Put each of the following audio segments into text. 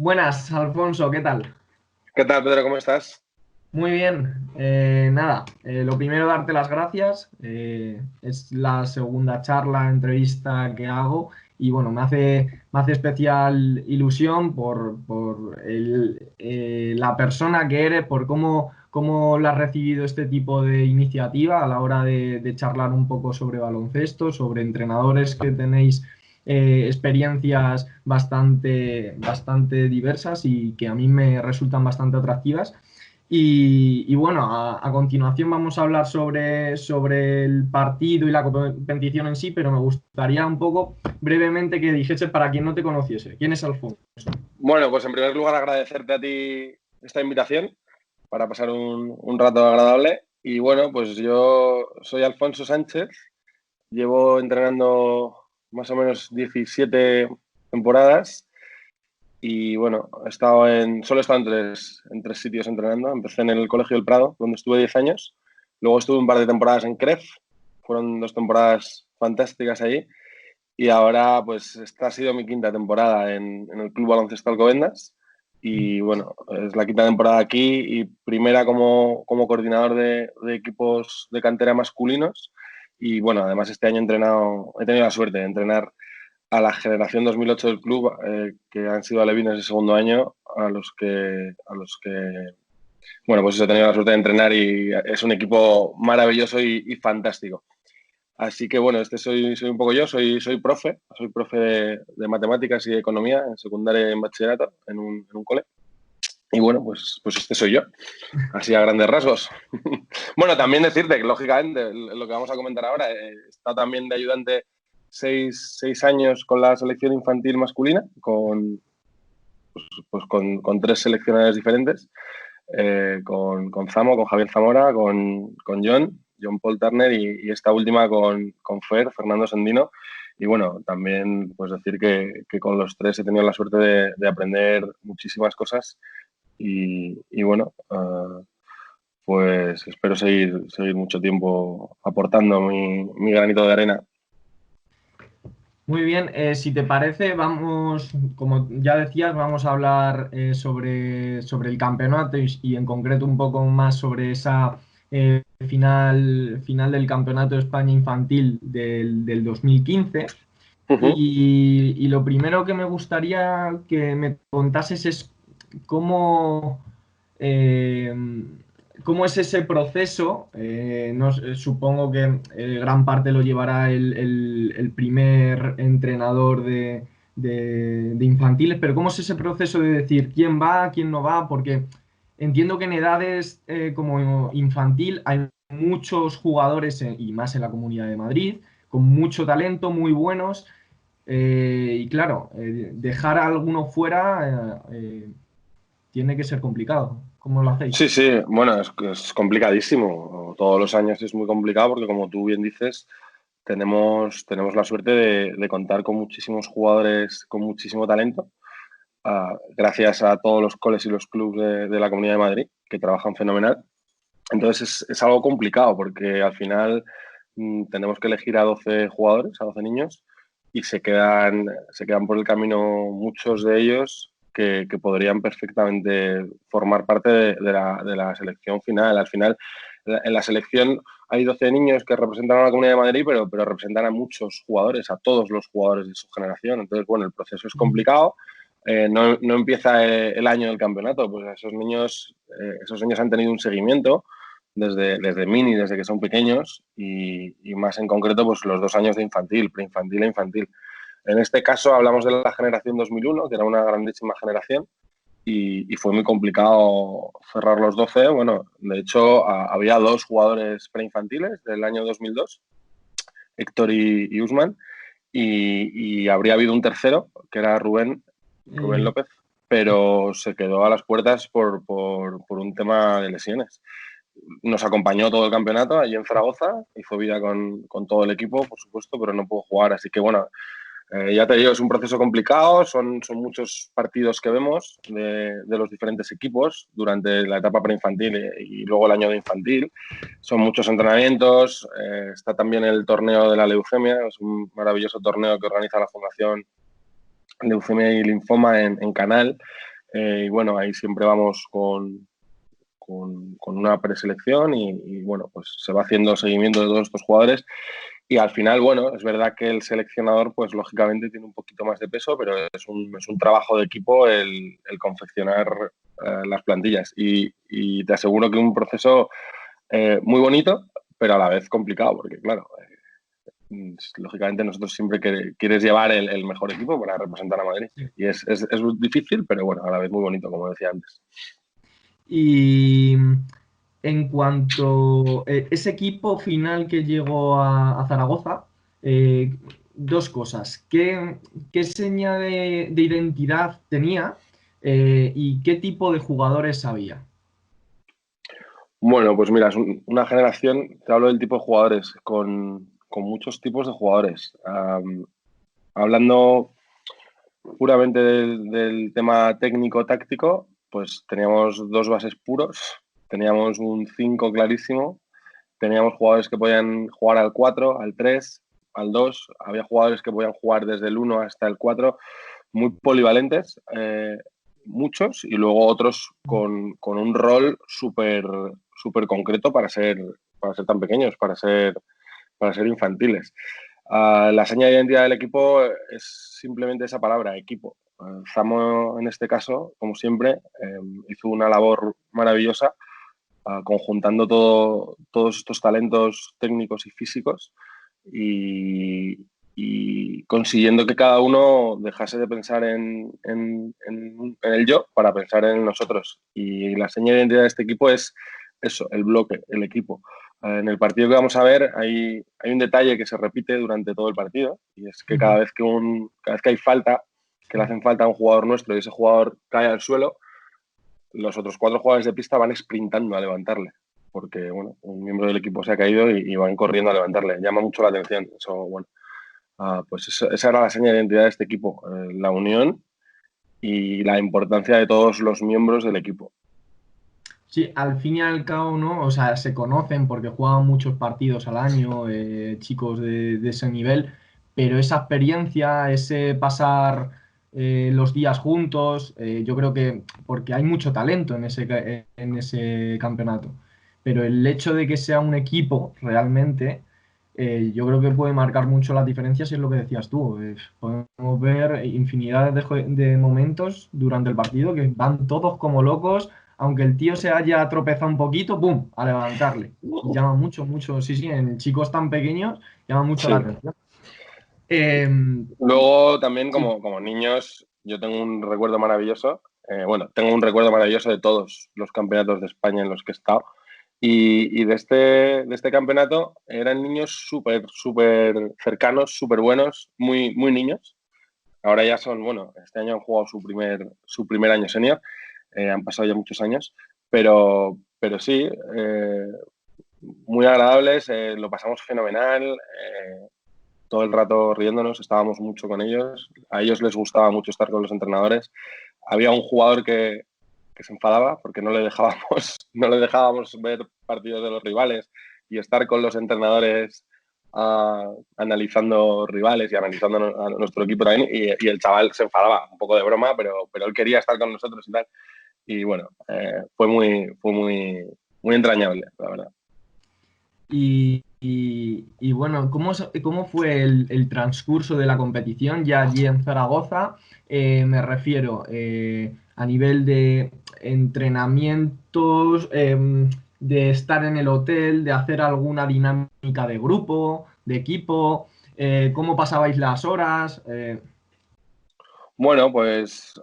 Buenas, Alfonso, ¿qué tal? ¿Qué tal, Pedro? ¿Cómo estás? Muy bien. Nada, lo primero darte las gracias. Es la segunda charla, entrevista que hago y bueno, me hace especial ilusión por la persona que eres, por cómo la has recibido este tipo de iniciativa a la hora de charlar un poco sobre baloncesto, sobre entrenadores que tenéis experiencias bastante diversas y que a mí me resultan bastante atractivas. Y bueno, a continuación vamos a hablar sobre el partido y la competición en sí, pero me gustaría un poco brevemente que dijese para quien no te conociese, ¿quién es Alfonso? Bueno, pues en primer lugar agradecerte a ti esta invitación para pasar un rato agradable. Y bueno, pues yo soy Alfonso Sánchez, llevo entrenando más o menos 17 temporadas y bueno, solo he estado en tres sitios entrenando. Empecé en el Colegio del Prado, donde estuve 10 años. Luego estuve un par de temporadas en CREF, fueron 2 temporadas fantásticas ahí. Y ahora, pues, esta ha sido mi quinta temporada en el Club Baloncesto Alcobendas. Y bueno, es la quinta temporada aquí y primera como coordinador de equipos de cantera masculinos. Y bueno, además este año he tenido la suerte de entrenar a la generación 2008 del club, que han sido alevines de segundo año, bueno, pues he tenido la suerte de entrenar y es un equipo maravilloso y fantástico. Así que bueno, soy un poco yo, soy profe de matemáticas y de economía en secundaria y en bachillerato en un cole. Y bueno, pues este soy yo, así a grandes rasgos. Bueno, también decirte que lógicamente lo que vamos a comentar ahora, está también de ayudante 6 años con la selección infantil masculina, con 3 seleccionados diferentes, con Zamo, con Javier Zamora, con John Paul Turner y esta última con Fernando Sendino. Y bueno, también pues decir que con los tres he tenido la suerte de aprender muchísimas cosas y bueno, pues espero seguir mucho tiempo aportando mi granito de arena. Muy bien, si te parece, vamos, como ya decías, vamos a hablar sobre el campeonato y en concreto un poco más sobre esa final del Campeonato de España Infantil del 2015. Uh-huh. Y lo primero que me gustaría que me contases es cómo, eh, cómo es ese proceso. Supongo que gran parte lo llevará el primer entrenador de infantiles, pero ¿cómo es ese proceso de decir quién va, quién no va? Porque entiendo que en edades como infantil hay muchos jugadores, y más en la Comunidad de Madrid, con mucho talento, muy buenos. Y claro, dejar a alguno fuera tiene que ser complicado. ¿Cómo lo hacéis? Sí, sí, bueno, es complicadísimo. Todos los años es muy complicado porque, como tú bien dices, tenemos la suerte de contar con muchísimos jugadores con muchísimo talento, gracias a todos los coles y los clubes de la Comunidad de Madrid, que trabajan fenomenal. Entonces es algo complicado porque al final tenemos que elegir a 12 jugadores, a 12 niños, y se quedan por el camino muchos de ellos que podrían perfectamente formar parte de la selección final. Al final, en la selección hay 12 niños que representan a la Comunidad de Madrid, pero representan a muchos jugadores, a todos los jugadores de su generación. Entonces, bueno, el proceso es complicado. No empieza el año del campeonato, pues esos niños han tenido un seguimiento desde mini, desde que son pequeños y más en concreto pues los 2 años de infantil, preinfantil e infantil. En este caso hablamos de la generación 2001, que era una grandísima generación y fue muy complicado cerrar los 12. Bueno, de hecho había 2 jugadores preinfantiles del año 2002, Héctor y Usman, y habría habido un tercero, que era Rubén Eh, López, pero se quedó a las puertas por un tema de lesiones. Nos acompañó todo el campeonato allí en Zaragoza, hizo vida con todo el equipo, por supuesto, pero no pudo jugar. Así que bueno, ya te digo, es un proceso complicado, son muchos partidos que vemos de los diferentes equipos durante la etapa preinfantil y luego el año de infantil. Son muchos entrenamientos, está también el torneo de la leucemia, es un maravilloso torneo que organiza la Fundación Leucemia y Linfoma en Canal, y bueno, ahí siempre vamos con una preselección y bueno, pues se va haciendo seguimiento de todos estos jugadores y al final, bueno, es verdad que el seleccionador pues lógicamente tiene un poquito más de peso, pero es un trabajo de equipo el confeccionar las plantillas y te aseguro que un proceso muy bonito, pero a la vez complicado, porque claro, lógicamente nosotros siempre quieres llevar el mejor equipo para representar a Madrid Sí. y es difícil, pero bueno, a la vez muy bonito, como decía antes. Y en cuanto a ese equipo final que llegó a Zaragoza, eh, dos cosas. ¿Qué seña de identidad tenía y qué tipo de jugadores había? Bueno, pues mira, es una generación, te hablo del tipo de jugadores, con muchos tipos de jugadores. Hablando puramente del tema técnico-táctico, pues teníamos dos bases puros, teníamos un 5 clarísimo, teníamos jugadores que podían jugar al 4, al 3, al 2, había jugadores que podían jugar desde el 1 hasta el 4, muy polivalentes, muchos, y luego otros con un rol súper concreto para ser tan pequeños, para ser infantiles. La seña de identidad del equipo es simplemente esa palabra, equipo. Zamo, en este caso, como siempre, hizo una labor maravillosa conjuntando todos estos talentos técnicos y físicos y consiguiendo que cada uno dejase de pensar en el yo para pensar en nosotros. Y la seña de identidad de este equipo es eso, el bloque, el equipo. En el partido que vamos a ver hay un detalle que se repite durante todo el partido y es que Ujú. cada vez que hay falta, que le hacen falta a un jugador nuestro y ese jugador cae al suelo, los otros cuatro jugadores de pista van sprintando a levantarle, porque bueno, un miembro del equipo se ha caído y van corriendo a levantarle. Llama mucho la atención. Eso, bueno, pues esa era la seña de identidad de este equipo, la unión y la importancia de todos los miembros del equipo. Sí, al fin y al cabo, ¿no? O sea, se conocen porque juegan muchos partidos al año, chicos de ese nivel, pero esa experiencia, ese pasar los días juntos, yo creo que, porque hay mucho talento en ese campeonato, pero el hecho de que sea un equipo realmente, yo creo que puede marcar mucho las diferencias y es lo que decías tú. Podemos ver infinidad de momentos durante el partido que van todos como locos aunque el tío se haya tropezado un poquito, ¡pum!, a levantarle. Y llama mucho, mucho, sí, sí, en chicos tan pequeños llama mucho la Sí. atención. Eh, Luego también sí, como niños, yo tengo un recuerdo maravilloso. Bueno, tengo un recuerdo maravilloso de todos los campeonatos de España en los que he estado. Y de este campeonato eran niños súper cercanos, súper buenos, muy niños. Ahora ya son, bueno, este año han jugado su primer año senior, han pasado ya muchos años, pero sí, muy agradables, lo pasamos fenomenal, todo el rato riéndonos, estábamos mucho con ellos, a ellos les gustaba mucho estar con los entrenadores. Había un jugador que se enfadaba porque no le dejábamos, no le dejábamos ver partidos de los rivales y estar con los entrenadores analizando rivales y analizando a nuestro equipo también y el chaval se enfadaba, un poco de broma, pero él quería estar con nosotros y tal. Y bueno, muy entrañable, la verdad. y bueno, ¿cómo fue el transcurso de la competición ya allí en Zaragoza? Me refiero a nivel de entrenamientos, de estar en el hotel, de hacer alguna dinámica de grupo, de equipo, ¿cómo pasabais las horas? Bueno, pues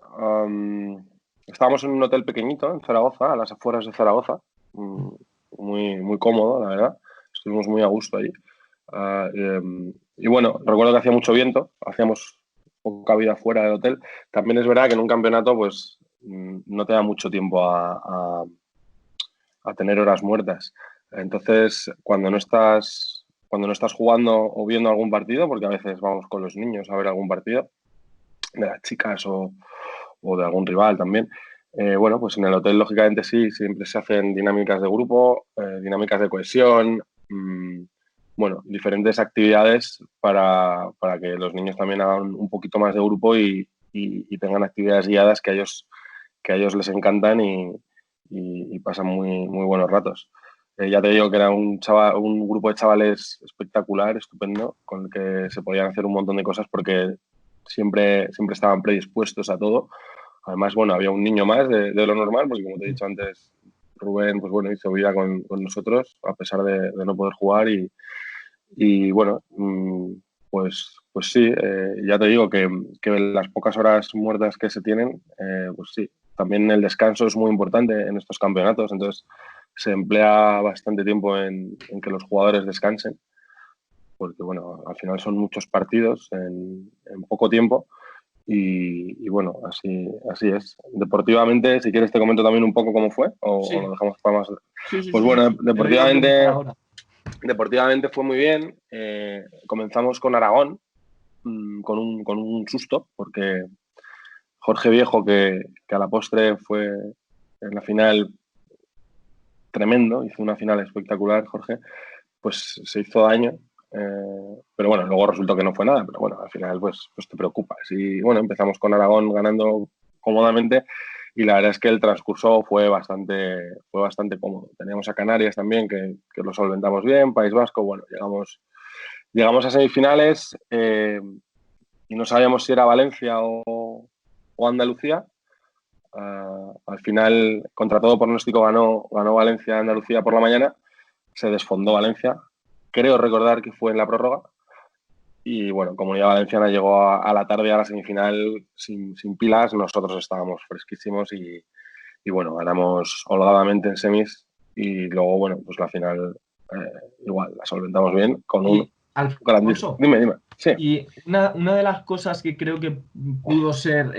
estábamos en un hotel pequeñito en Zaragoza, a las afueras de Zaragoza, muy cómodo, la verdad. Estuvimos muy a gusto allí. Y bueno, recuerdo que hacía mucho viento, hacíamos poca vida fuera del hotel. También es verdad que en un campeonato, pues no te da mucho tiempo a tener horas muertas. Entonces, cuando no estás jugando o viendo algún partido, porque a veces vamos con los niños a ver algún partido, de las chicas o de algún rival también. Bueno, pues en el hotel, lógicamente, sí, siempre se hacen dinámicas de grupo, dinámicas de cohesión, bueno, diferentes actividades para que los niños también hagan un poquito más de grupo y tengan actividades guiadas que a ellos les encantan y pasan muy, muy buenos ratos. Ya te digo que era un grupo de chavales espectacular, estupendo, con el que se podían hacer un montón de cosas porque siempre estaban predispuestos a todo. Además, bueno, había un niño más de lo normal, porque como te he dicho antes, Rubén, pues bueno, hizo vida con nosotros a pesar de no poder jugar y bueno, pues sí, ya te digo que las pocas horas muertas que se tienen, pues sí, también el descanso es muy importante en estos campeonatos, entonces se emplea bastante tiempo en que los jugadores descansen, porque bueno, al final son muchos partidos en poco tiempo y bueno, así es. Deportivamente, si quieres te comento también un poco cómo fue o lo Sí, dejamos para más. sí, sí, Pues sí, bueno, sí. Te lo iba a preguntar ahora. deportivamente fue muy bien. Comenzamos con Aragón, con un susto, porque Jorge Viejo, que a la postre fue en la final tremendo, hizo una final espectacular, Jorge, pues se hizo daño. Pero bueno, luego resultó que no fue nada, pero bueno, al final pues te preocupas. Y bueno, empezamos con Aragón ganando cómodamente y la verdad es que el transcurso fue bastante cómodo. Teníamos a Canarias también, que lo solventamos bien, País Vasco, bueno, llegamos a semifinales y no sabíamos si era Valencia o Andalucía. Al final, contra todo pronóstico, ganó Valencia Andalucía por la mañana, se desfondó Valencia. Creo recordar que fue en la prórroga. Y bueno, Comunidad Valenciana llegó a la tarde a la semifinal sin pilas, nosotros estábamos fresquísimos y bueno, ganamos holgadamente en semis y luego, bueno, pues la final igual la solventamos bien con un Y grandísimo. Alfonso, Dime, sí. y una de las cosas que creo que pudo ser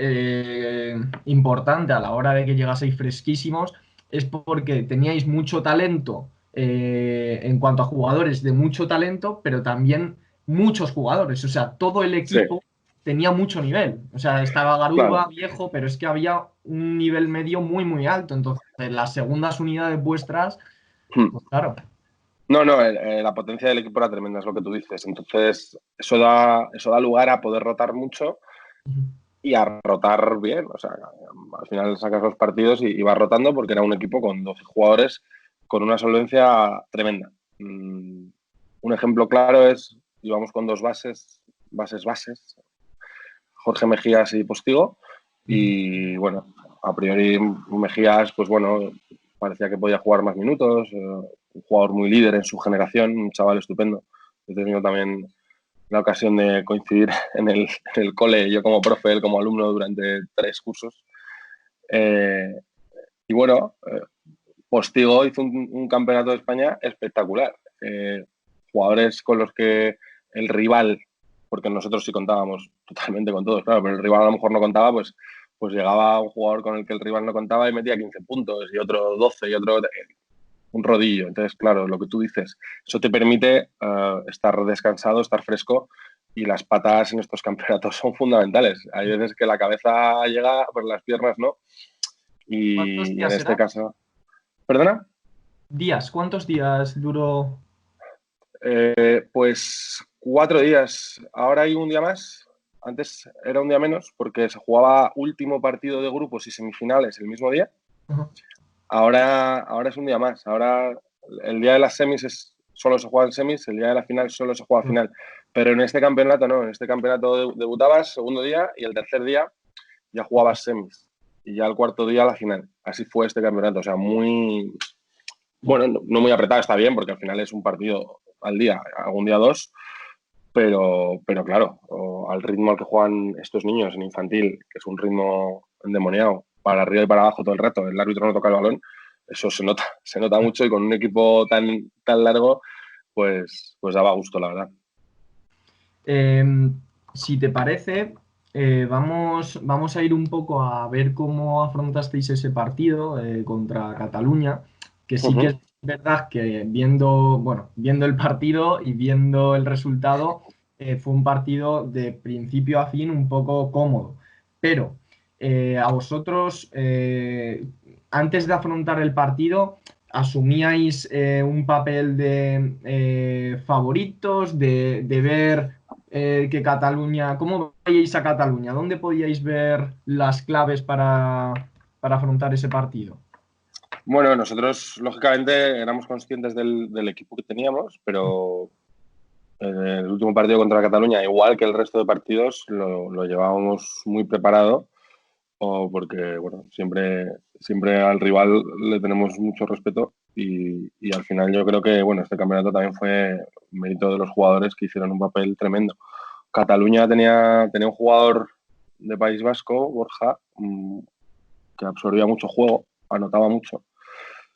importante a la hora de que llegaseis fresquísimos es porque teníais mucho talento en cuanto a jugadores de mucho talento, pero también muchos jugadores. O sea, todo el Sí, equipo tenía mucho nivel. O sea, estaba claro. Garuba, Viejo, pero es que había un nivel medio muy, muy alto. Entonces, las segundas unidades vuestras, pues claro. No, no, la potencia del equipo era tremenda, es lo que tú dices. Entonces, eso da lugar a poder rotar mucho y a rotar bien. O sea, al final sacas los partidos y vas rotando porque era un equipo con 12 jugadores con una solvencia tremenda. Un ejemplo claro es, íbamos con dos bases, Jorge Mejías y Postigo. Y bueno, a priori Mejías, pues bueno, parecía que podía jugar más minutos, un jugador muy líder en su generación, un chaval estupendo. He tenido también la ocasión de coincidir en el cole, yo como profe, él como alumno durante 3 cursos. Eh, y bueno, Postigo hizo un campeonato de España espectacular. Jugadores con los que el rival, porque nosotros sí contábamos totalmente con todos, claro, pero el rival a lo mejor no contaba, pues llegaba un jugador con el que el rival no contaba y metía 15 puntos y otro 12 y otro un rodillo. Entonces, claro, lo que tú dices, eso te permite estar descansado, estar fresco y las patas en estos campeonatos son fundamentales. Hay veces que la cabeza llega, pero las piernas no. ¿Cuántos Y en días este era? caso... ¿Perdona? Días, ¿cuántos días duró? Pues 4 días. Ahora hay un día más. Antes era un día menos porque se jugaba último partido de grupos y semifinales el mismo día. Ajá. Ahora es un día más. Ahora el día de las semis solo se juega en semis, el día de la final solo se juega final. Pero en este campeonato no. En este campeonato debutabas segundo día y el tercer día ya jugabas semis. Y ya el cuarto día la final. Así fue este campeonato. O sea, muy... Bueno, no muy apretado, está bien, porque al final es un partido al día, algún día dos, pero claro, al ritmo al que juegan estos niños en infantil, que es un ritmo endemoniado, para arriba y para abajo todo el rato, el árbitro no toca el balón, eso se nota mucho y con un equipo tan largo, pues daba gusto, la verdad. Si te parece, vamos a ir un poco a ver cómo afrontasteis ese partido contra Cataluña, que sí que es Uh-huh. verdad que viendo el partido y viendo el resultado, fue un partido de principio a fin un poco cómodo. Pero a vosotros, antes de afrontar el partido, ¿asumíais un papel de favoritos, de ver que Cataluña, ¿cómo veíais a Cataluña? ¿Dónde podíais ver las claves para para afrontar ese partido? Bueno, nosotros lógicamente éramos conscientes del equipo que teníamos, pero en el último partido contra Cataluña, igual que el resto de partidos, lo llevábamos muy preparado, porque bueno, siempre al rival le tenemos mucho respeto y al final yo creo que bueno, este campeonato también fue mérito de los jugadores que hicieron un papel tremendo. Cataluña tenía un jugador de País Vasco, Borja, que absorbía mucho juego, anotaba mucho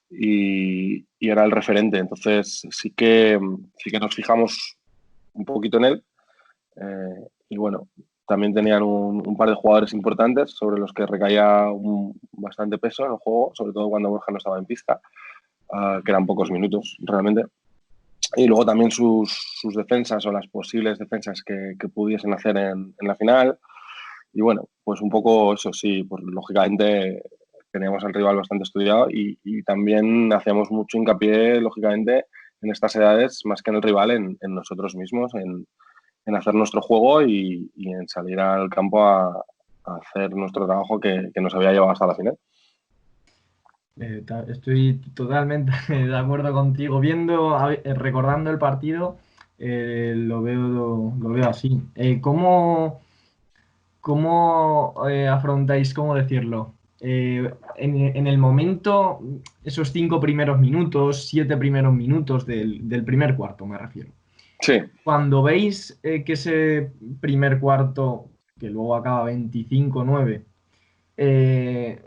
y era el referente. Entonces sí que nos fijamos un poquito en él. Y bueno, también tenían un par de jugadores importantes sobre los que recaía bastante peso en el juego, sobre todo cuando Borja no estaba en pista, que eran pocos minutos realmente. Y luego también sus defensas o las posibles defensas que pudiesen hacer en la final. Y bueno, pues un poco eso sí, pues lógicamente teníamos al rival bastante estudiado y también hacíamos mucho hincapié, lógicamente, en estas edades, más que en el rival, en nosotros mismos, en hacer nuestro juego y en salir al campo a hacer nuestro trabajo que nos había llevado hasta la final. Estoy totalmente de acuerdo contigo. Recordando el partido, lo veo así. ¿Cómo afrontáis, cómo decirlo? En el momento, esos 5 primeros minutos, 7 primeros minutos del primer cuarto, me refiero. Sí. Cuando veis que ese primer cuarto, que luego acaba 25-9,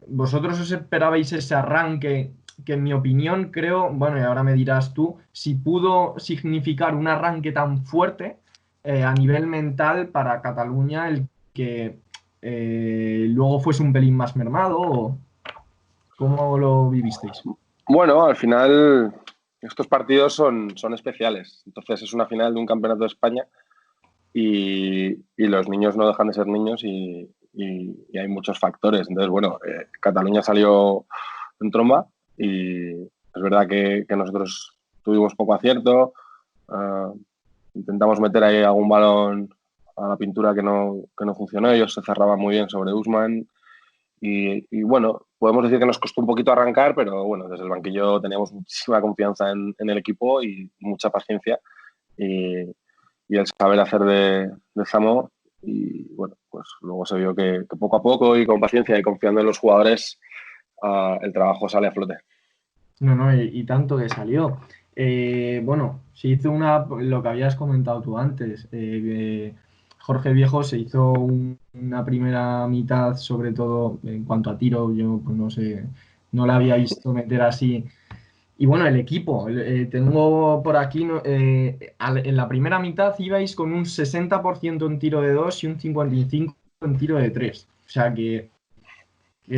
vosotros os esperabais ese arranque que en mi opinión creo, bueno, y ahora me dirás tú, si pudo significar un arranque tan fuerte a nivel mental para Cataluña el que luego fuese un pelín más mermado, o ¿cómo lo vivisteis? Bueno, al final estos partidos son especiales. Entonces es una final de un campeonato de España y los niños no dejan de ser niños y hay muchos factores. Entonces, bueno, Cataluña salió en tromba y es verdad que nosotros tuvimos poco acierto. Intentamos meter ahí algún balón a la pintura que no funcionó. Ellos se cerraban muy bien sobre Usman. Y bueno, podemos decir que nos costó un poquito arrancar, pero bueno, desde el banquillo teníamos muchísima confianza en el equipo y mucha paciencia y el saber hacer de Zamor. Y bueno, pues luego se vio que poco a poco y con paciencia y confiando en los jugadores, el trabajo sale a flote. No, no, y tanto que salió. Bueno, se hizo lo que habías comentado tú antes. Jorge Viejo se hizo una primera mitad, sobre todo en cuanto a tiro, yo pues no sé, no la había visto meter así. Y bueno, el equipo, tengo por aquí, en la primera mitad ibais con un 60% en tiro de dos y un 55% en tiro de tres. O sea que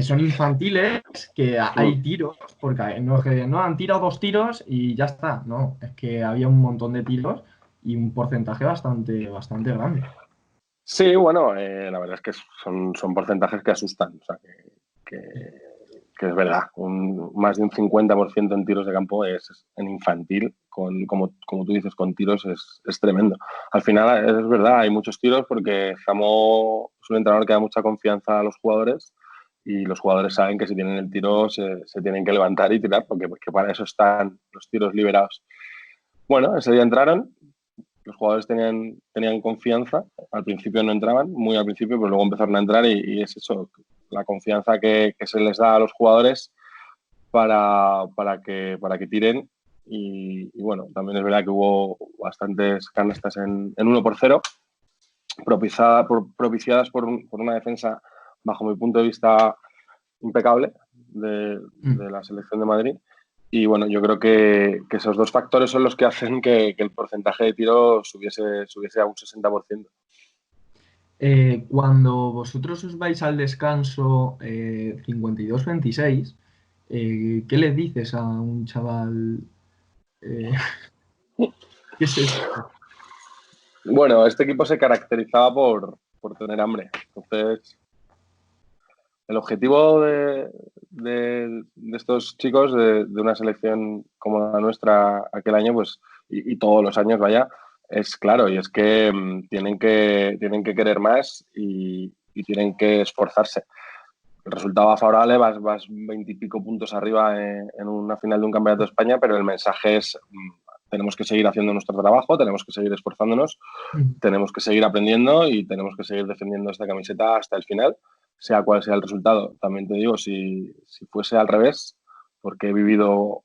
son infantiles, que hay tiros, porque no, es que no han tirado 2 tiros y ya está, no, es que había un montón de tiros y un porcentaje bastante grande. Sí, bueno, la verdad es que son porcentajes que asustan. O sea, que es verdad. Más de un 50% en tiros de campo en infantil, como tú dices, con tiros es tremendo. Al final, es verdad, hay muchos tiros porque Zamo es un entrenador que da mucha confianza a los jugadores y los jugadores saben que si tienen el tiro se tienen que levantar y tirar porque para eso están los tiros liberados. Bueno, ese día entraron, los jugadores tenían confianza, al principio no entraban, muy al principio, pero luego empezaron a entrar y es eso, la confianza que se les da a los jugadores para que tiren. Y bueno, también es verdad que hubo bastantes canastas en 1-0, propiciadas por una defensa, bajo mi punto de vista, impecable de la selección de Madrid. Y bueno, yo creo que esos dos factores son los que hacen que el porcentaje de tiro subiese a un 60%. Cuando vosotros os vais al descanso 52-26, ¿qué le dices a un chaval? eh, ¿Qué es esto? Bueno, este equipo se caracterizaba por tener hambre. Entonces, el objetivo de estos chicos, de una selección como la nuestra aquel año, pues, y todos los años, vaya, es claro, y es que tienen que querer más y tienen que esforzarse. el resultado va favorable, vas 20 y pico puntos arriba en una final de un campeonato de España, pero el mensaje es tenemos que seguir haciendo nuestro trabajo, tenemos que seguir esforzándonos, tenemos que seguir aprendiendo y tenemos que seguir defendiendo esta camiseta hasta el final, sea cual sea el resultado. También te digo, si fuese al revés, porque he vivido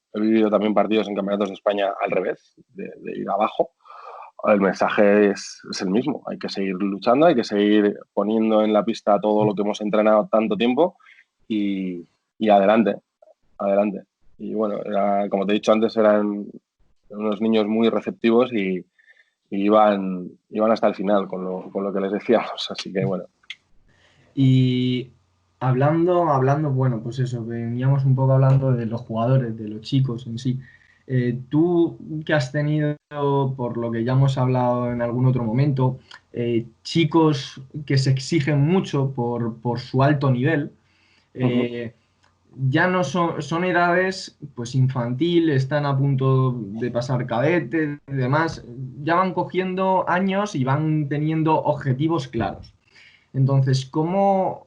también partidos en campeonatos de España al revés, de ir abajo, el mensaje es el mismo. Hay que seguir luchando, hay que seguir poniendo en la pista todo lo que hemos entrenado tanto tiempo y adelante, adelante. Y bueno, como te he dicho antes, eran unos niños muy receptivos y iban hasta el final con lo que les decíamos. Así que bueno. Y hablando, bueno, pues eso, veníamos un poco hablando de los jugadores, de los chicos en sí. Tú que has tenido, por lo que ya hemos hablado en algún otro momento, chicos que se exigen mucho por su alto nivel, Uh-huh. eh, ya no son edades pues infantil, están a punto de pasar cadete y demás, ya van cogiendo años y van teniendo objetivos claros. Entonces, ¿cómo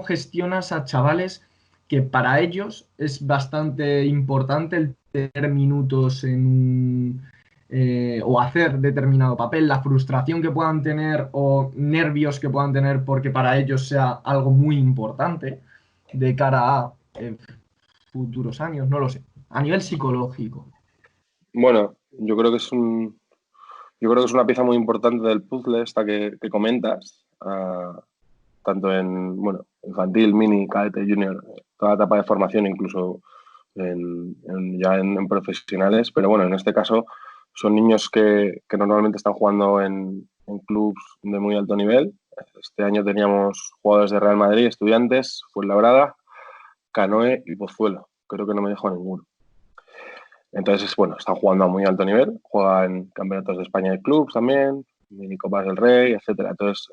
gestionas a chavales que para ellos es bastante importante el tener minutos o hacer determinado papel, la frustración que puedan tener o nervios que puedan tener porque para ellos sea algo muy importante de cara a futuros años? No lo sé. A nivel psicológico. Bueno, yo creo que es una pieza muy importante del puzzle esta que comentas, tanto en bueno, infantil, mini, cadete, junior, toda etapa de formación, incluso ya en profesionales, pero bueno, en este caso son niños que normalmente están jugando en clubes de muy alto nivel. Este año teníamos jugadores de Real Madrid, Estudiantes, Fuenlabrada, Canoe y Pozuelo. Creo que no me dejo ninguno. Entonces, bueno, están jugando a muy alto nivel, juegan campeonatos de España de clubs también, mini Copas del Rey, etcétera. Entonces,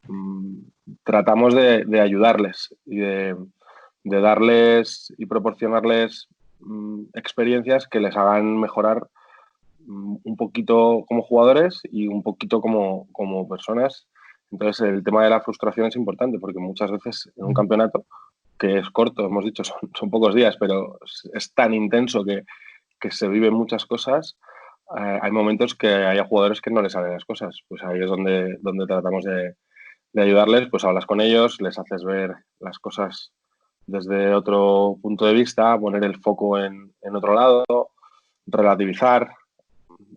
mm, tratamos de ayudarles y de darles y proporcionarles experiencias que les hagan mejorar un poquito como jugadores y un poquito como personas. Entonces, el tema de la frustración es importante porque muchas veces en un campeonato, que es corto, hemos dicho, son pocos días, pero es tan intenso que se viven muchas cosas. Hay momentos que hay jugadores que no les salen las cosas. Pues ahí es donde tratamos de ayudarles, pues hablas con ellos, les haces ver las cosas desde otro punto de vista, poner el foco en otro lado, relativizar,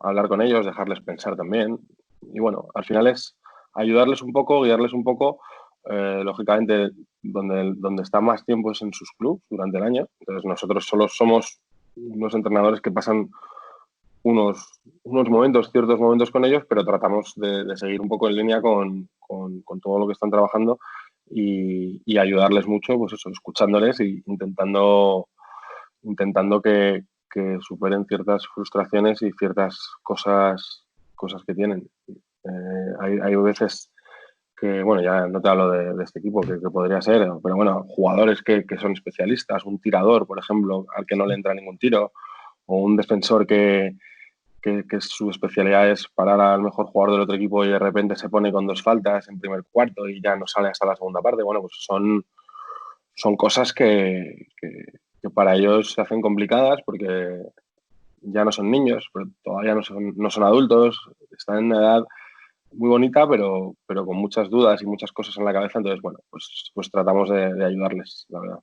hablar con ellos, dejarles pensar también. Y bueno, al final es ayudarles un poco, guiarles un poco. Lógicamente, donde está más tiempo es en sus clubes durante el año. Entonces, nosotros solo somos unos entrenadores que pasan unos momentos, ciertos momentos con ellos, pero tratamos de seguir un poco en línea con todo lo que están trabajando y ayudarles mucho, pues eso, escuchándoles e intentando que superen ciertas frustraciones y ciertas cosas que tienen. Hay veces que, bueno, ya no te hablo de este equipo, que podría ser, pero bueno, jugadores que son especialistas, un tirador, por ejemplo, al que no le entra ningún tiro, o un defensor que su especialidad es parar al mejor jugador del otro equipo y de repente se pone con 2 faltas en primer cuarto y ya no sale hasta la segunda parte. Bueno, pues son cosas que para ellos se hacen complicadas porque ya no son niños, pero todavía no son adultos, están en una edad muy bonita, pero con muchas dudas y muchas cosas en la cabeza. Entonces, bueno, pues tratamos de ayudarles, la verdad.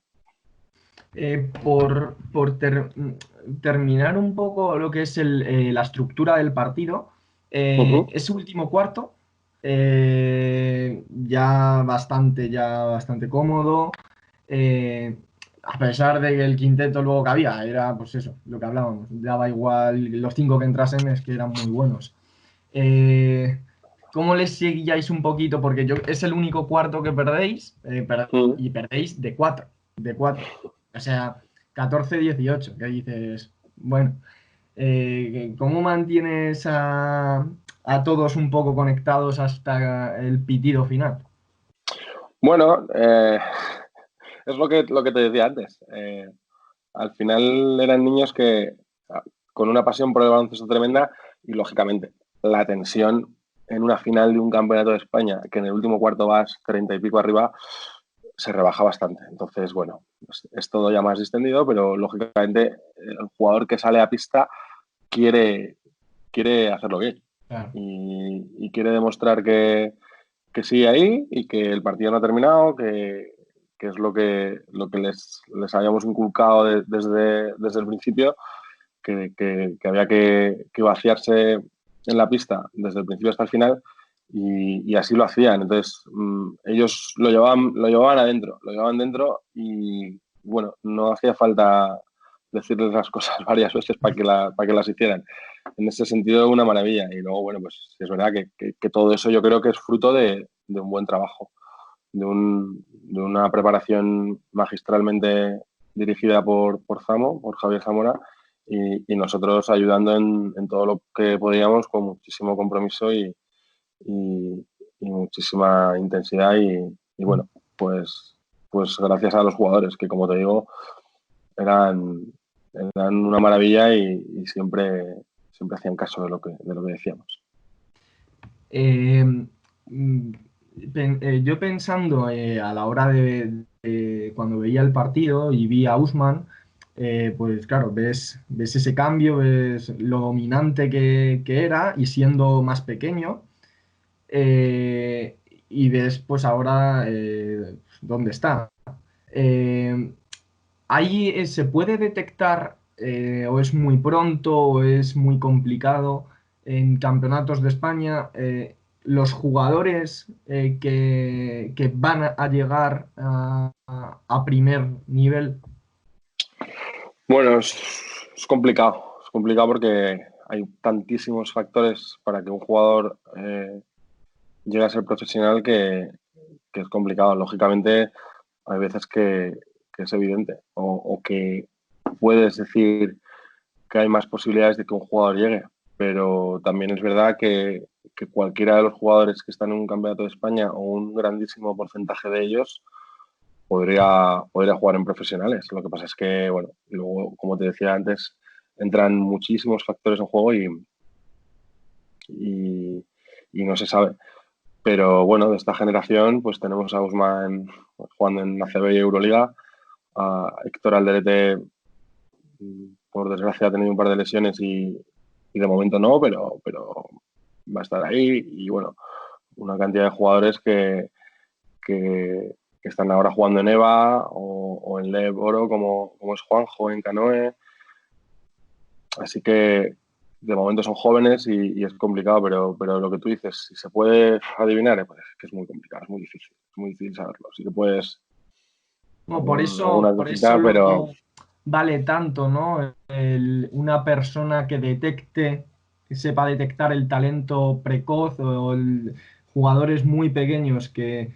Por terminar un poco lo que es la estructura del partido, Uh-huh. ese último cuarto, ya bastante cómodo. eh, a pesar de que el quinteto luego que había era, pues eso, lo que hablábamos, daba igual, los 5 que entrasen es que eran muy buenos. Eh, ¿Cómo les seguíais un poquito? Porque es el único cuarto que perdéis Uh-huh. y perdéis de cuatro. O sea, 14-18, que dices, bueno, ¿cómo mantienes a todos un poco conectados hasta el pitido final? Bueno, es lo que te decía antes. Al final eran niños con una pasión por el baloncesto tremenda y, lógicamente, la tensión en una final de un campeonato de España, que en el último cuarto vas 30 y pico arriba, se rebaja bastante. Entonces, bueno, es todo ya más distendido, pero lógicamente el jugador que sale a pista quiere, quiere hacerlo bien Claro. y quiere demostrar que sigue ahí y que el partido no ha terminado, que es lo que les habíamos inculcado desde el principio, que había que vaciarse en la pista desde el principio hasta el final y así lo hacían. Entonces, ellos lo llevaban adentro, lo llevaban dentro y bueno, no hacía falta decirles las cosas varias veces para que las hicieran. En ese sentido, una maravilla. Y luego, bueno, pues es verdad que todo eso yo creo que es fruto de un buen trabajo, de una preparación magistralmente dirigida por Zamo, por Javier Zamora, y nosotros ayudando en todo lo que podíamos con muchísimo compromiso y- y muchísima intensidad. Y bueno, pues gracias a los jugadores, que como te digo, eran, eran una maravilla y siempre hacían caso de lo que decíamos. Eh, mm, yo pensando a la hora cuando veía el partido y vi a Usman, pues claro, ves ese cambio, ves lo dominante que era y siendo más pequeño, eh, y ves pues ahora dónde está. Eh, Ahí se puede detectar, o es muy pronto o es muy complicado en campeonatos de España, los jugadores que van a llegar a primer nivel. Bueno, es complicado. Es complicado porque hay tantísimos factores para que un jugador llegue a ser profesional que es complicado. Lógicamente, hay veces que es evidente o que puedes decir que hay más posibilidades de que un jugador llegue, pero también es verdad que cualquiera de los jugadores que están en un campeonato de España o un grandísimo porcentaje de ellos podría jugar en profesionales. Lo que pasa es que, bueno, luego, como te decía antes, entran muchísimos factores en juego y, y no se sabe. Pero bueno, de esta generación, pues tenemos a Usman jugando en ACB y Euroliga, a Héctor Alderete, por desgracia, ha tenido un par de lesiones y de momento no, pero va a estar ahí. Y bueno, una cantidad de jugadores que están ahora jugando en EVA o en LEV Oro, como es Juanjo en Canoe. Así que de momento son jóvenes y es complicado, pero lo que tú dices, si se puede adivinar, pues es que es muy complicado, es muy difícil saberlo. Sí que puedes Bueno, alguna por eso cosita, pero luego vale tanto, ¿no? Una persona que detecte, que sepa detectar el talento precoz o jugadores muy pequeños que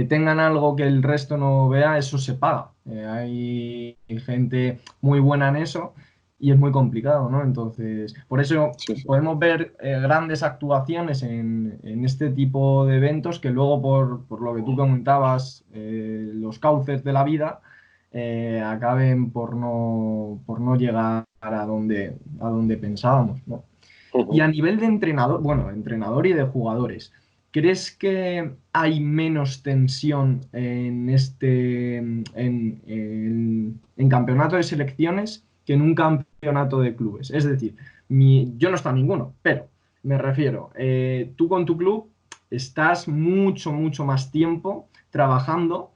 tengan algo que el resto no vea, eso se paga. Hay gente muy buena en eso y es muy complicado, ¿no? Entonces, por eso sí, sí. podemos ver grandes actuaciones en este tipo de eventos que luego, por lo que tú comentabas, los cauces de la vida acaben por no llegar a donde pensábamos, ¿no? Y a nivel de entrenador, bueno, entrenador y de jugadores, ¿crees que hay menos tensión en campeonato de selecciones que en un campeonato de clubes? Es decir, yo no estoy en ninguno, pero me refiero, tú con tu club estás mucho, mucho más tiempo trabajando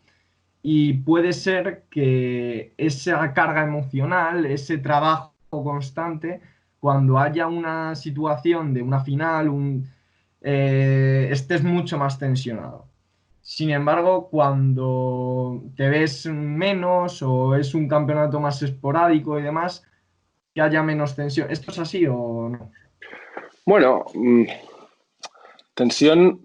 y puede ser que esa carga emocional, ese trabajo constante, cuando haya una situación de una final, estés mucho más tensionado. Sin embargo, cuando te ves menos o es un campeonato más esporádico y demás, que haya menos tensión. ¿Esto es así o no? Bueno, tensión,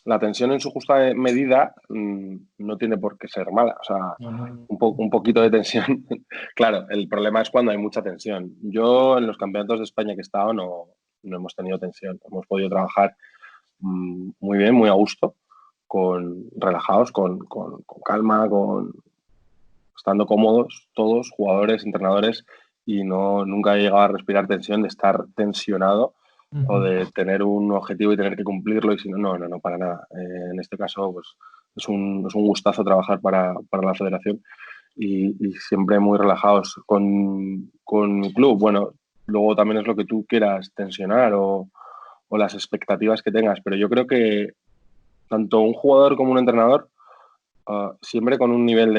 la tensión en su justa medida no tiene por qué ser mala. O sea, No, no. un poquito de tensión. Claro, el problema es cuando hay mucha tensión. Yo en los campeonatos de España que he estado no hemos tenido tensión. Hemos podido trabajar muy bien, muy a gusto, relajados, con calma, estando cómodos todos, jugadores, entrenadores, y nunca he llegado a respirar tensión, de estar tensionado. o Ujú. de tener un objetivo y tener que cumplirlo, y si no, no, para nada. En este caso, pues es un gustazo trabajar para la federación y siempre muy relajados con mi club. Bueno, luego también es lo que tú quieras tensionar o las expectativas que tengas, pero yo creo que tanto un jugador como un entrenador, siempre con un nivel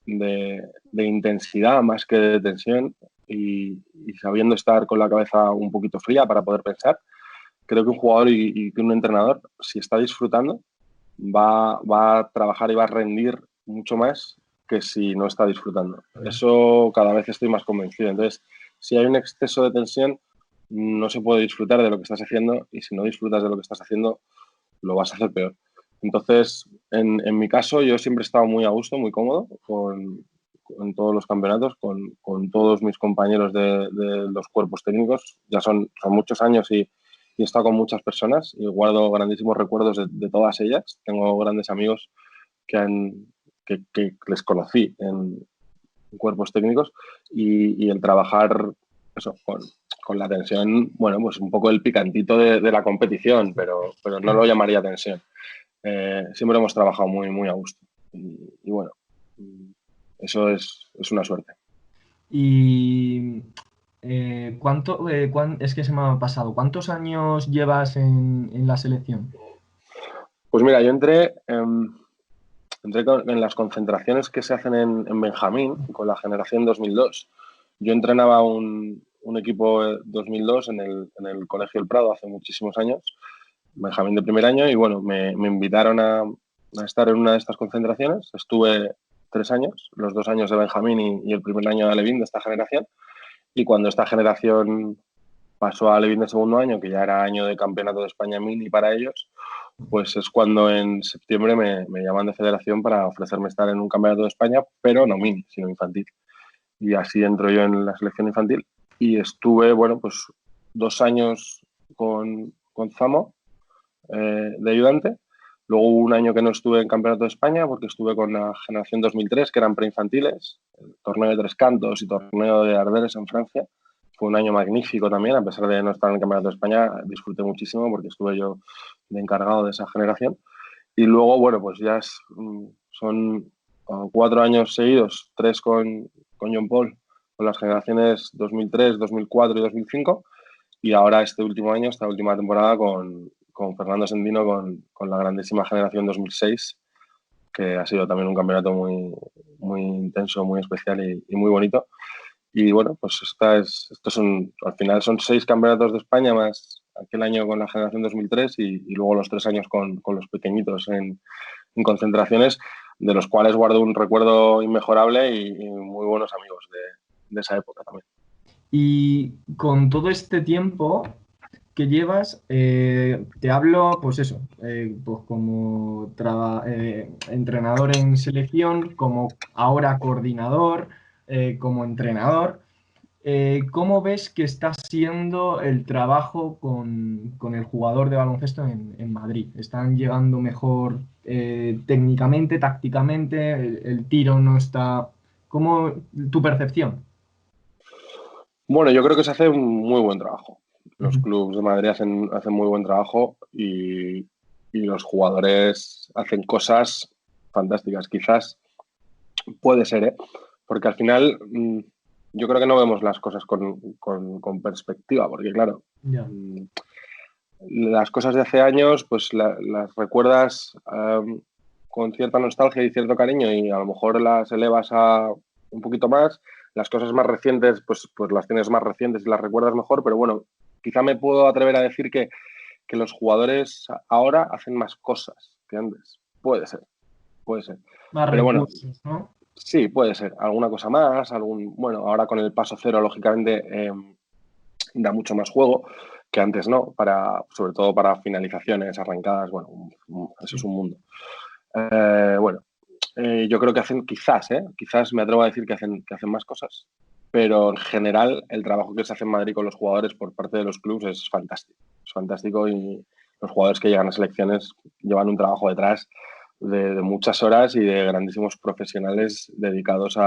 de intensidad más que de tensión y sabiendo estar con la cabeza un poquito fría para poder pensar, creo que un jugador y que un entrenador, si está disfrutando, va a trabajar y va a rendir mucho más que si no está disfrutando. Eso cada vez estoy más convencido. Entonces, si hay un exceso de tensión, no se puede disfrutar de lo que estás haciendo, y si no disfrutas de lo que estás haciendo, lo vas a hacer peor. Entonces, en mi caso, yo siempre he estado muy a gusto, muy cómodo con todos los campeonatos, con todos mis compañeros de los cuerpos técnicos. Ya son muchos años y he estado con muchas personas y guardo grandísimos recuerdos de todas ellas. Tengo grandes amigos que, que les conocí en cuerpos técnicos, y el trabajar eso, con la tensión, bueno, pues un poco el picantito de la competición, pero no lo llamaría tensión. Siempre hemos trabajado muy a gusto y bueno, eso es una suerte. Y es que se me ha pasado, ¿cuántos años llevas en la selección? Pues mira, yo entré en las concentraciones que se hacen en Benjamín con la generación 2002. Yo entrenaba un equipo 2002 en el Colegio El Prado hace muchísimos años, Benjamín de primer año, y bueno, me invitaron a estar en una de estas concentraciones. Estuve 3 años, los 2 años de Benjamín y el primer año de Alevín de esta generación. Y cuando esta generación pasó a Alevín de segundo año, que ya era año de campeonato de España mini para ellos, pues es cuando en septiembre me llaman de federación para ofrecerme estar en un campeonato de España, pero no mini, sino infantil. Y así entro yo en la selección infantil. Y estuve, bueno, pues 2 años con Zamo, de ayudante. Luego hubo un año que no estuve en Campeonato de España porque estuve con la generación 2003, que eran preinfantiles, el torneo de Tres Cantos y torneo de Arderes en Francia. Fue un año magnífico también, a pesar de no estar en el Campeonato de España, disfruté muchísimo porque estuve yo de encargado de esa generación. Y luego, bueno, pues ya son 4 años seguidos, tres con John Paul, con las generaciones 2003, 2004 y 2005, y ahora este último año, esta última temporada, con Fernando Sendino, con la grandísima generación 2006, que ha sido también un campeonato muy intenso, muy especial y muy bonito. Y bueno, pues al final son 6 campeonatos de España más aquel año con la generación 2003 y luego los 3 años con los pequeñitos en concentraciones, de los cuales guardo un recuerdo inmejorable y muy buenos amigos de esa época también. Y con todo este tiempo que llevas, te hablo, pues eso, pues como entrenador en selección, como ahora coordinador, como entrenador. ¿Cómo ves que está siendo el trabajo con el jugador de baloncesto en Madrid? ¿Están llegando mejor técnicamente, tácticamente? El tiro no está... ¿Cómo tu percepción? Bueno, yo creo que se hace un muy buen trabajo. Los Ujú. clubes de Madrid hacen muy buen trabajo y los jugadores hacen cosas fantásticas. Quizás puede ser, ¿eh? Porque al final, yo creo que no vemos las cosas con perspectiva, porque claro, Ya. mm, las cosas de hace años, pues las recuerdas con cierta nostalgia y cierto cariño, y a lo mejor las elevas a un poquito más. Las cosas más recientes, pues las tienes más recientes y las recuerdas mejor, pero bueno, quizá me puedo atrever a decir que los jugadores ahora hacen más cosas que antes. Puede ser, puede ser. Más Pero bueno, recursos, ¿no? sí, puede ser. Alguna cosa más, bueno, ahora con el paso cero, lógicamente, da mucho más juego que antes no, sobre todo para finalizaciones, arrancadas, bueno, eso es Sí. un mundo. Bueno, yo creo que quizás me atrevo a decir que hacen más cosas, pero en general el trabajo que se hace en Madrid con los jugadores por parte de los clubes es fantástico, y los jugadores que llegan a selecciones llevan un trabajo detrás de muchas horas y de grandísimos profesionales dedicados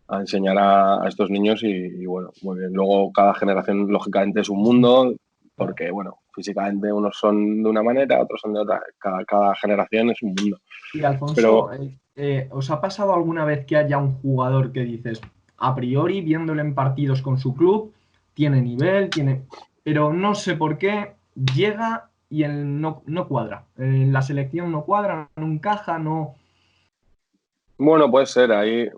a enseñar a estos niños y bueno, muy bien. Luego cada generación lógicamente es un mundo Claro. porque bueno, físicamente unos son de una manera, otros son de otra. Cada generación es un mundo. Y Alfonso, Pero ¿os ha pasado alguna vez que haya un jugador que dices, a priori, viéndolo en partidos con su club, tiene nivel, pero no sé por qué, llega y él no cuadra? En la selección no cuadra, no encaja, no. bueno, puede ser. Ahí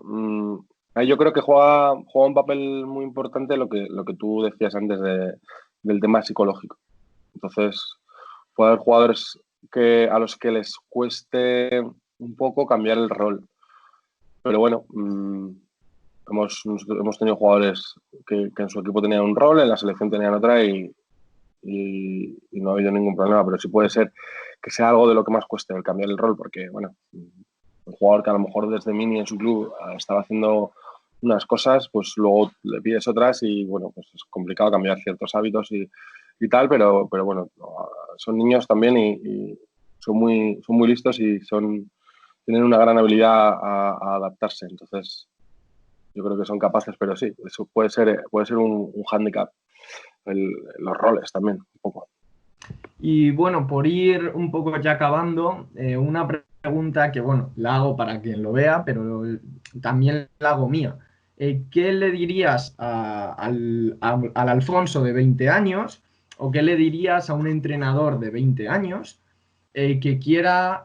yo creo que juega un papel muy importante lo que tú decías antes del tema psicológico. Entonces, puede haber jugadores a los que les cueste un poco cambiar el rol. Pero bueno, hemos tenido jugadores que en su equipo tenían un rol, en la selección tenían otra y no ha habido ningún problema. Pero sí puede ser que sea algo de lo que más cueste el cambiar el rol, porque bueno, un jugador que a lo mejor desde mini en su club estaba haciendo unas cosas, pues luego le pides otras y bueno, pues es complicado cambiar ciertos hábitos y tal, pero bueno, son niños también y son muy listos y tienen una gran habilidad a adaptarse. Entonces, yo creo que son capaces, pero sí, eso puede ser un hándicap. Los roles también, un poco. Y bueno, por ir un poco ya acabando, una pregunta que, bueno, la hago para quien lo vea, pero también la hago mía. ¿Qué le dirías al Alfonso de 20 años o qué le dirías a un entrenador de 20 años que quiera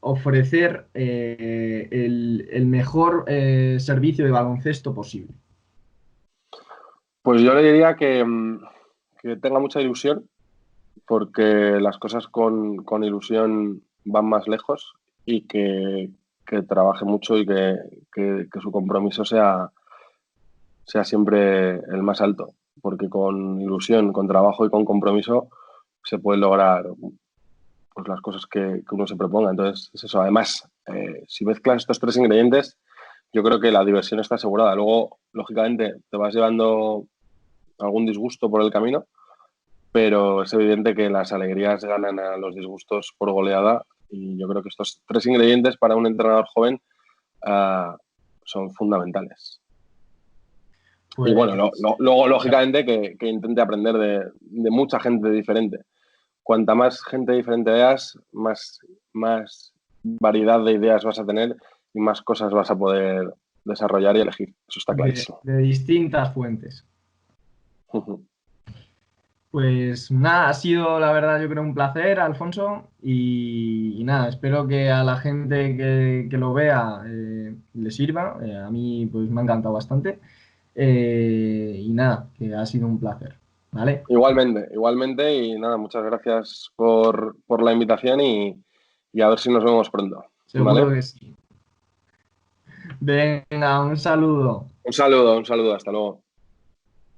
ofrecer el mejor servicio de baloncesto posible? Pues yo le diría que tenga mucha ilusión, porque las cosas con ilusión van más lejos y que trabaje mucho y que su compromiso sea siempre el más alto, porque con ilusión, con trabajo y con compromiso se pueden lograr pues, las cosas que uno se proponga. Entonces, es eso. Además, si mezclas estos tres ingredientes, yo creo que la diversión está asegurada. Luego, lógicamente, te vas llevando algún disgusto por el camino, pero es evidente que las alegrías ganan a los disgustos por goleada y yo creo que estos tres ingredientes para un entrenador joven uh, son fundamentales. Y bueno, Pues luego lógicamente que intente aprender de mucha gente diferente. Cuanta más gente diferente veas, más variedad de ideas vas a tener y más cosas vas a poder desarrollar y elegir. Eso está clarísimo. de distintas fuentes. Pues nada, ha sido la verdad yo creo un placer, Alfonso, y nada, espero que a la gente que lo vea le sirva. A mí pues me ha encantado bastante. Y nada, que ha sido un placer, ¿vale? Igualmente, igualmente y nada, muchas gracias por la invitación y a ver si nos vemos pronto. Seguro ¿Vale? que sí. Venga, un saludo. Un saludo, hasta luego.